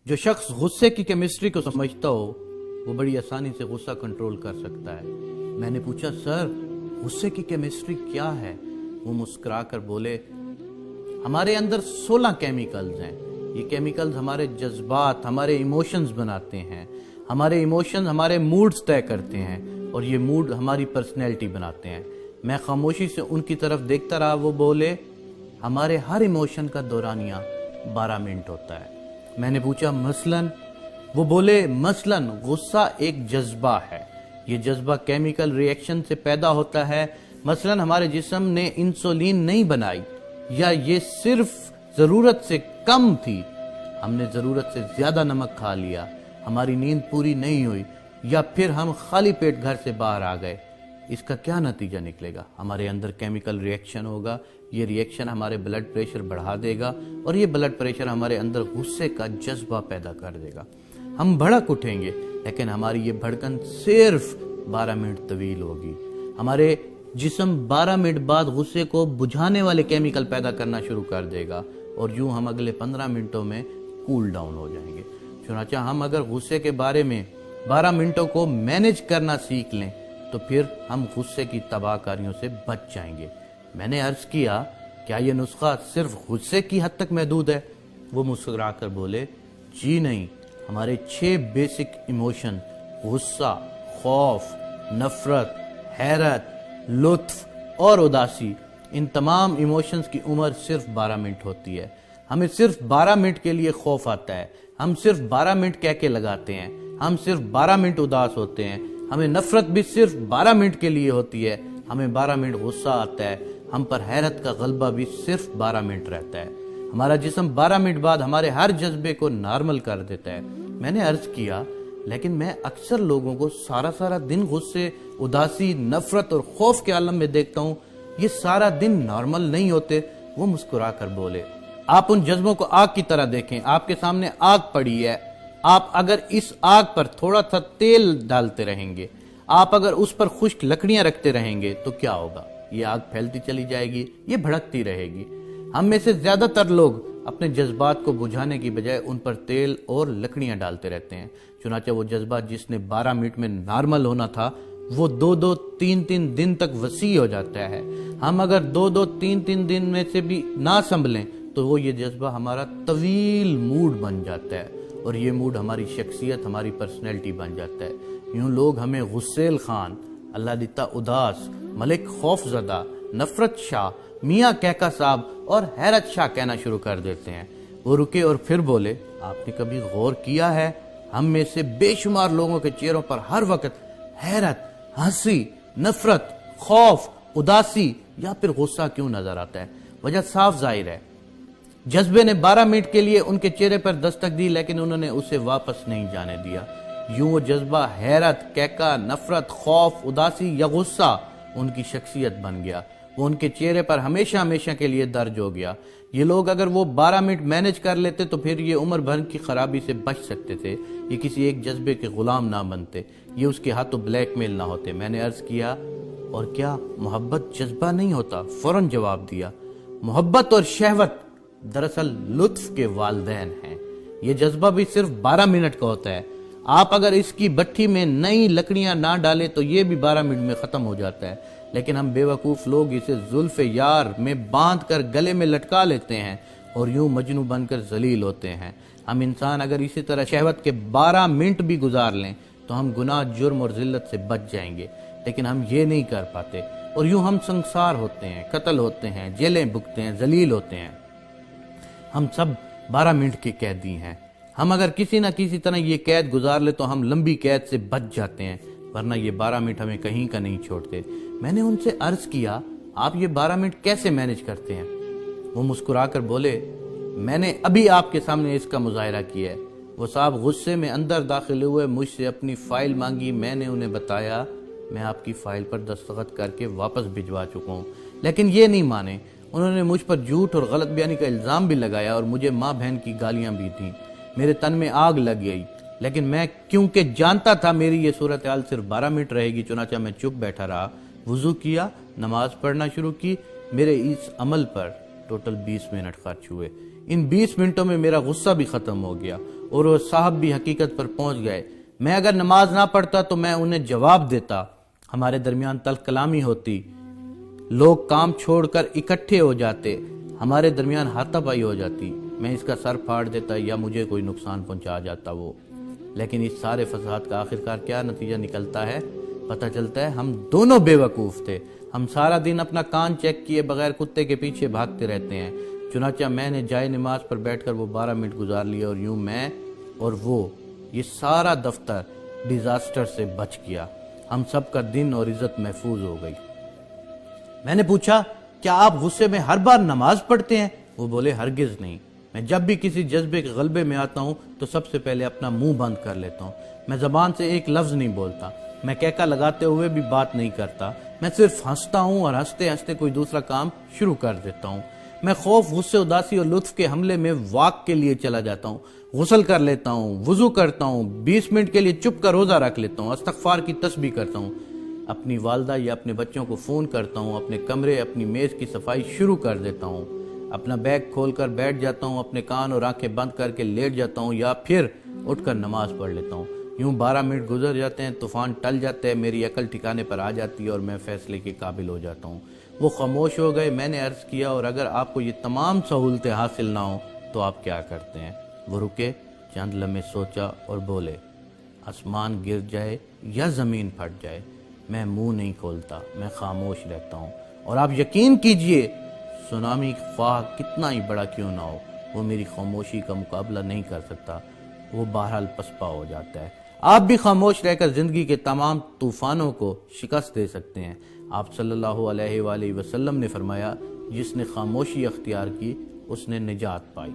جو شخص غصے کی کیمسٹری کو سمجھتا ہو وہ بڑی آسانی سے غصہ کنٹرول کر سکتا ہے۔ میں نے پوچھا سر غصے کی کیمسٹری کیا ہے؟ وہ مسکرا کر بولے ہمارے اندر 16 کیمیکلز ہیں۔ یہ کیمیکلز ہمارے جذبات، ہمارے ایموشنز بناتے ہیں۔ ہمارے ایموشنز ہمارے موڈز طے کرتے ہیں اور یہ موڈ ہماری پرسنالٹی بناتے ہیں۔ میں خاموشی سے ان کی طرف دیکھتا رہا۔ وہ بولے ہمارے ہر ایموشن کا دورانیہ 12 منٹ ہوتا ہے۔ میں نے پوچھا مثلاً؟ وہ بولے مثلاً غصہ ایک جذبہ ہے، یہ جذبہ کیمیکل ری ایکشن سے پیدا ہوتا ہے۔ مثلاً ہمارے جسم نے انسولین نہیں بنائی، یا یہ صرف ضرورت سے کم تھی، ہم نے ضرورت سے زیادہ نمک کھا لیا، ہماری نیند پوری نہیں ہوئی، یا پھر ہم خالی پیٹ گھر سے باہر آ گئے۔ اس کا کیا نتیجہ نکلے گا؟ ہمارے اندر کیمیکل ری ایکشن ہوگا، یہ ری ایکشن ہمارے بلڈ پریشر بڑھا دے گا اور یہ بلڈ پریشر ہمارے اندر غصے کا جذبہ پیدا کر دے گا۔ ہم بھڑک اٹھیں گے لیکن ہماری یہ بھڑکن صرف 12 منٹ طویل ہوگی۔ ہمارے جسم 12 منٹ بعد غصے کو بجھانے والے کیمیکل پیدا کرنا شروع کر دے گا اور یوں ہم اگلے 15 منٹوں میں کول ڈاؤن ہو جائیں گے۔ چنانچہ ہم اگر غصے کے بارے میں 12 منٹوں کو مینج کرنا سیکھ لیں تو پھر ہم غصے کی تباہ کاریوں سے بچ جائیں گے۔ میں نے عرض کیا کیا یہ نسخہ صرف غصے کی حد تک محدود ہے؟ وہ مسکرا کر بولے جی نہیں، ہمارے 6 بیسک ایموشن غصہ، خوف، نفرت، حیرت، لطف اور اداسی، ان تمام ایموشنز کی عمر صرف 12 منٹ ہوتی ہے۔ ہمیں صرف 12 منٹ کے لیے خوف آتا ہے، ہم صرف 12 منٹ کہہ کے لگاتے ہیں، ہم صرف 12 منٹ اداس ہوتے ہیں، ہمیں نفرت بھی صرف 12 منٹ کے لیے ہوتی ہے، ہمیں 12 منٹ غصہ آتا ہے، ہم پر حیرت کا غلبہ بھی صرف 12 منٹ رہتا ہے۔ ہمارا جسم 12 منٹ بعد ہمارے ہر جذبے کو نارمل کر دیتا ہے۔ میں نے عرض کیا لیکن میں اکثر لوگوں کو سارا دن غصے، اداسی، نفرت اور خوف کے عالم میں دیکھتا ہوں، یہ سارا دن نارمل نہیں ہوتے۔ وہ مسکرا کر بولے آپ ان جذبوں کو آگ کی طرح دیکھیں، آپ کے سامنے آگ پڑی ہے، آپ اگر اس آگ پر تھوڑا سا تیل ڈالتے رہیں گے، آپ اگر اس پر خشک لکڑیاں رکھتے رہیں گے تو کیا ہوگا؟ یہ آگ پھیلتی چلی جائے گی، یہ بھڑکتی رہے گی۔ ہم میں سے زیادہ تر لوگ اپنے جذبات کو بجھانے کی بجائے ان پر تیل اور لکڑیاں ڈالتے رہتے ہیں۔ چنانچہ وہ جذبہ جس نے 12 منٹ میں نارمل ہونا تھا وہ 2 3 دن تک وسیع ہو جاتا ہے۔ ہم اگر 2 3 دن میں سے بھی نہ سنبھلیں تو وہ یہ جذبہ ہمارا طویل موڈ بن جاتا ہے اور یہ موڈ ہماری شخصیت، ہماری پرسنالٹی بن جاتا ہے۔ یوں لوگ ہمیں غسیل خان، اللہ دیتا اداس، ملک خوف زدہ، نفرت شاہ، میاں کہکا صاحب اور حیرت شاہ کہنا شروع کر دیتے ہیں۔ وہ رکے اور پھر بولے آپ نے کبھی غور کیا ہے ہم میں سے بے شمار لوگوں کے چہروں پر ہر وقت حیرت، ہنسی، نفرت، خوف، اداسی یا پھر غصہ کیوں نظر آتا ہے؟ وجہ صاف ظاہر ہے، جذبے نے 12 منٹ کے لیے ان کے چہرے پر دستک دی لیکن انہوں نے اسے واپس نہیں جانے دیا۔ یوں وہ جذبہ حیرت، کہکا، نفرت، خوف، اداسی یا غصہ ان کی شخصیت بن گیا، وہ ان کے چہرے پر ہمیشہ کے لیے درج ہو گیا۔ یہ لوگ اگر وہ 12 منٹ مینج کر لیتے تو پھر یہ عمر بھر کی خرابی سے بچ سکتے تھے، یہ کسی ایک جذبے کے غلام نہ بنتے، یہ اس کے ہاتھوں بلیک میل نہ ہوتے۔ میں نے عرض کیا اور کیا محبت جذبہ نہیں ہوتا؟ فوراً جواب دیا محبت اور شہوت دراصل لطف کے والدین ہیں، یہ جذبہ بھی صرف 12 منٹ کا ہوتا ہے۔ آپ اگر اس کی بٹھی میں نئی لکڑیاں نہ ڈالیں تو یہ بھی 12 منٹ میں ختم ہو جاتا ہے، لیکن ہم بیوقوف لوگ اسے زلف یار میں باندھ کر گلے میں لٹکا لیتے ہیں اور یوں مجنوں بن کر ذلیل ہوتے ہیں۔ ہم انسان اگر اسی طرح شہوت کے 12 منٹ بھی گزار لیں تو ہم گناہ، جرم اور ذلت سے بچ جائیں گے، لیکن ہم یہ نہیں کر پاتے اور یوں ہم سنسار ہوتے ہیں، قتل ہوتے ہیں، جیلیں بھگتے ہیں، ذلیل ہوتے ہیں۔ ہم سب 12 منٹ کے قیدی ہیں۔ ہم اگر کسی نہ کسی طرح یہ قید گزار لے تو ہم لمبی قید سے بچ جاتے ہیں، ورنہ یہ 12 منٹ ہمیں کہیں کا نہیں چھوڑتے۔ میں نے ان سے عرض کیا آپ یہ 12 منٹ کیسے مینج کرتے ہیں؟ وہ مسکرا کر بولے میں نے ابھی آپ کے سامنے اس کا مظاہرہ کیا ہے۔ وہ صاحب غصے میں اندر داخل ہوئے، مجھ سے اپنی فائل مانگی، میں نے انہیں بتایا میں آپ کی فائل پر دستخط کر کے واپس بھجوا چکا ہوں، لیکن یہ نہیں مانے۔ انہوں نے مجھ پر جھوٹ اور غلط بیانی کا الزام بھی لگایا اور مجھے ماں بہن کی گالیاں بھی دیں، میرے تن میں آگ لگ گئی، لیکن میں کیونکہ جانتا تھا میری یہ صورتحال صرف 12 منٹ رہے گی، چنانچہ میں چپ بیٹھا رہا، وضو کیا، نماز پڑھنا شروع کی۔ میرے اس عمل پر ٹوٹل 20 منٹ خرچ ہوئے۔ ان 20 منٹوں میں میرا غصہ بھی ختم ہو گیا اور وہ صاحب بھی حقیقت پر پہنچ گئے۔ میں اگر نماز نہ پڑھتا تو میں انہیں جواب دیتا، ہمارے درمیان تلخ کلامی ہوتی، لوگ کام چھوڑ کر اکٹھے ہو جاتے، ہمارے درمیان ہاتھا پائی ہو جاتی، میں اس کا سر پھاڑ دیتا یا مجھے کوئی نقصان پہنچا جاتا وہ۔ لیکن اس سارے فساد کا آخرکار کیا نتیجہ نکلتا ہے؟ پتہ چلتا ہے ہم دونوں بے وقوف تھے۔ ہم سارا دن اپنا کان چیک کیے بغیر کتے کے پیچھے بھاگتے رہتے ہیں۔ چنانچہ میں نے جائے نماز پر بیٹھ کر وہ 12 منٹ گزار لیے، اور یوں میں اور وہ یہ سارا دفتر ڈیزاسٹر سے بچ گیا۔ ہم سب کا دن اور عزت محفوظ ہو گئی۔ میں نے پوچھا، کیا آپ غصے میں ہر بار نماز پڑھتے ہیں؟ وہ بولے، ہرگز نہیں۔ میں جب بھی کسی جذبے کے غلبے میں آتا ہوں تو سب سے پہلے اپنا منہ بند کر لیتا ہوں۔ میں زبان سے ایک لفظ نہیں بولتا، میں کہکا لگاتے ہوئے بھی بات نہیں کرتا، میں صرف ہنستا ہوں اور ہنستے ہنستے کوئی دوسرا کام شروع کر دیتا ہوں۔ میں خوف، غصے، اداسی اور لطف کے حملے میں واک کے لیے چلا جاتا ہوں، غسل کر لیتا ہوں، وضو کرتا ہوں، 20 منٹ کے لیے چپ کا روزہ رکھ لیتا ہوں، استغفار کی تسبیح کرتا ہوں، اپنی والدہ یا اپنے بچوں کو فون کرتا ہوں، اپنے کمرے، اپنی میز کی صفائی شروع کر دیتا ہوں، اپنا بیگ کھول کر بیٹھ جاتا ہوں، اپنے کان اور آنکھیں بند کر کے لیٹ جاتا ہوں یا پھر اٹھ کر نماز پڑھ لیتا ہوں۔ یوں 12 منٹ گزر جاتے ہیں، طوفان ٹل جاتا ہے، میری عقل ٹھکانے پر آ جاتی ہے اور میں فیصلے کے قابل ہو جاتا ہوں۔ وہ خاموش ہو گئے۔ میں نے عرض کیا، اور اگر آپ کو یہ تمام سہولتیں حاصل نہ ہوں تو آپ کیا کرتے ہیں؟ وہ رکے، چند لمحے سوچا اور بولے، آسمان گر جائے یا زمین پھٹ جائے، میں منہ نہیں کھولتا، میں خاموش رہتا ہوں، اور آپ یقین کیجئے سونامی خواہ کتنا ہی بڑا کیوں نہ ہو، وہ میری خاموشی کا مقابلہ نہیں کر سکتا، وہ بہرحال پسپا ہو جاتا ہے۔ آپ بھی خاموش رہ کر زندگی کے تمام طوفانوں کو شکست دے سکتے ہیں۔ آپ صلی اللہ علیہ وآلہ وسلم نے فرمایا، جس نے خاموشی اختیار کی اس نے نجات پائی۔